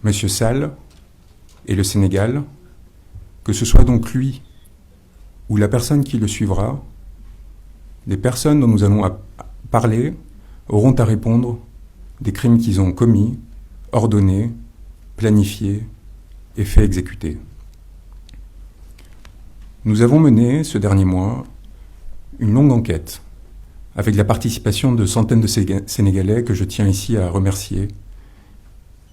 M. Sall et le Sénégal, que ce soit donc lui ou la personne qui le suivra, les personnes dont nous allons parler auront à répondre des crimes qu'ils ont commis, ordonnés, planifiés et fait exécuter. Nous avons mené, ce dernier mois, une longue enquête avec la participation de centaines de Sénégalais que je tiens ici à remercier,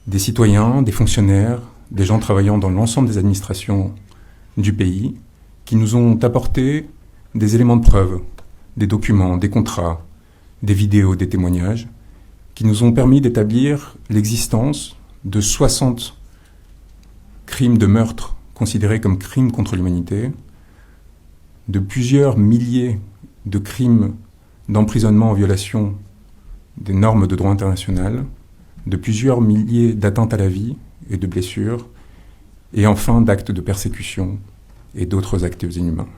des citoyens, des fonctionnaires, des gens travaillant dans l'ensemble des administrations du pays, qui nous ont apporté des éléments de preuve, des documents, des contrats, des vidéos, des témoignages, qui nous ont permis d'établir l'existence de 60 crimes de meurtre considérés comme crimes contre l'humanité, de plusieurs milliers de crimes d'emprisonnement en violation des normes de droit international, de plusieurs milliers d'atteintes à la vie et de blessures, et enfin d'actes de persécution et d'autres actes inhumains.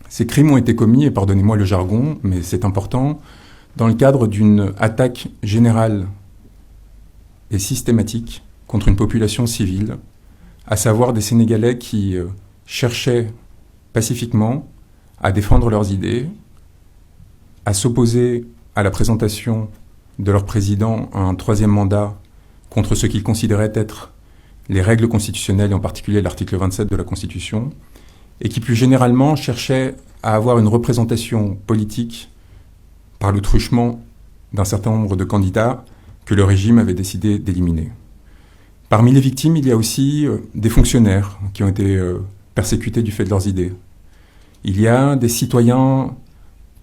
Ces crimes ont été commis, et pardonnez-moi le jargon, mais c'est important, dans le cadre d'une attaque générale et systématique contre une population civile, à savoir des Sénégalais qui cherchaient pacifiquement à défendre leurs idées, à s'opposer à la présentation de leur président à un troisième mandat contre ce qu'ils considéraient être les règles constitutionnelles, et en particulier l'article 27 de la Constitution, et qui plus généralement cherchaient à avoir une représentation politique par le truchement d'un certain nombre de candidats que le régime avait décidé d'éliminer. Parmi les victimes, il y a aussi des fonctionnaires qui ont été persécutés du fait de leurs idées. Il y a des citoyens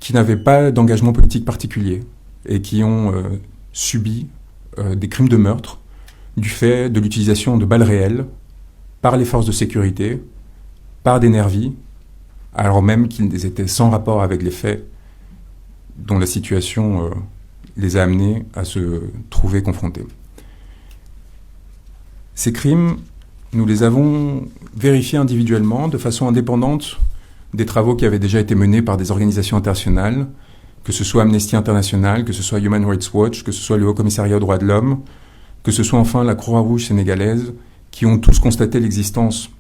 qui n'avaient pas d'engagement politique particulier et qui ont subi des crimes de meurtre du fait de l'utilisation de balles réelles par les forces de sécurité, par des nervis, alors même qu'ils étaient sans rapport avec les faits dont la situation les a amenés à se trouver confrontés. Ces crimes, nous les avons vérifiés individuellement de façon indépendante des travaux qui avaient déjà été menés par des organisations internationales, que ce soit Amnesty International, que ce soit Human Rights Watch, que ce soit le Haut Commissariat aux droits de l'homme, que ce soit enfin la Croix-Rouge sénégalaise, qui ont tous constaté l'existence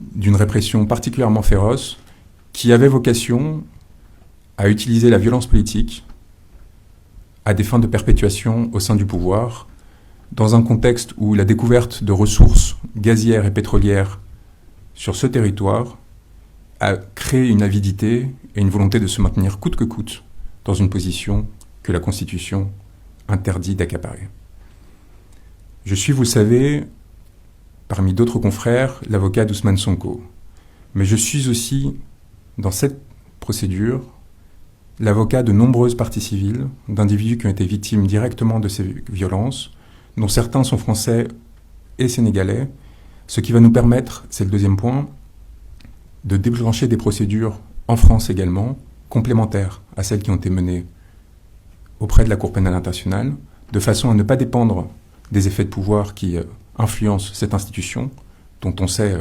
d'une répression particulièrement féroce, qui avait vocation à utiliser la violence politique à des fins de perpétuation au sein du pouvoir, dans un contexte où la découverte de ressources gazières et pétrolières sur ce territoire a créé une avidité et une volonté de se maintenir coûte que coûte dans une position que la Constitution interdit d'accaparer. Je suis, vous le savez, parmi d'autres confrères, l'avocat d'Ousmane Sonko. Mais je suis aussi, dans cette procédure, l'avocat de nombreuses parties civiles, d'individus qui ont été victimes directement de ces violences, dont certains sont français et sénégalais, ce qui va nous permettre, c'est le deuxième point, de déclencher des procédures en France également, complémentaires à celles qui ont été menées auprès de la Cour pénale internationale, de façon à ne pas dépendre des effets de pouvoir qui influencent cette institution, dont on sait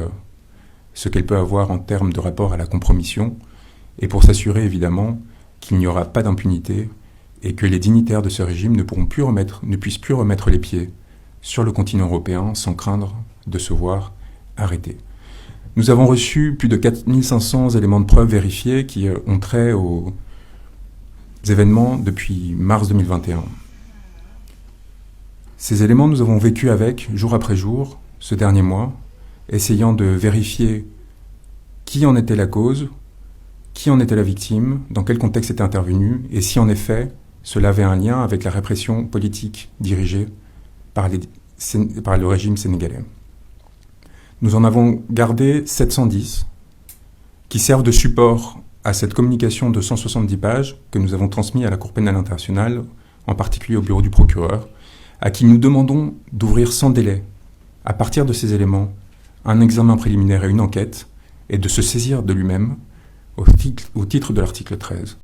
ce qu'elle peut avoir en termes de rapport à la compromission, et pour s'assurer évidemment qu'il n'y aura pas d'impunité et que les dignitaires de ce régime ne puissent plus remettre les pieds sur le continent européen sans craindre de se voir arrêtés. Nous avons reçu plus de 4500 éléments de preuve vérifiés qui ont trait aux événements depuis mars 2021. Ces éléments, nous avons vécu avec, jour après jour, ce dernier mois, essayant de vérifier qui en était la cause, qui en était la victime, dans quel contexte était intervenu, et si en effet cela avait un lien avec la répression politique dirigée par le régime sénégalais. Nous en avons gardé 710 qui servent de support à cette communication de 170 pages que nous avons transmis à la Cour pénale internationale, en particulier au bureau du procureur, à qui nous demandons d'ouvrir sans délai, à partir de ces éléments, un examen préliminaire et une enquête, et de se saisir de lui-même au titre de l'article 13.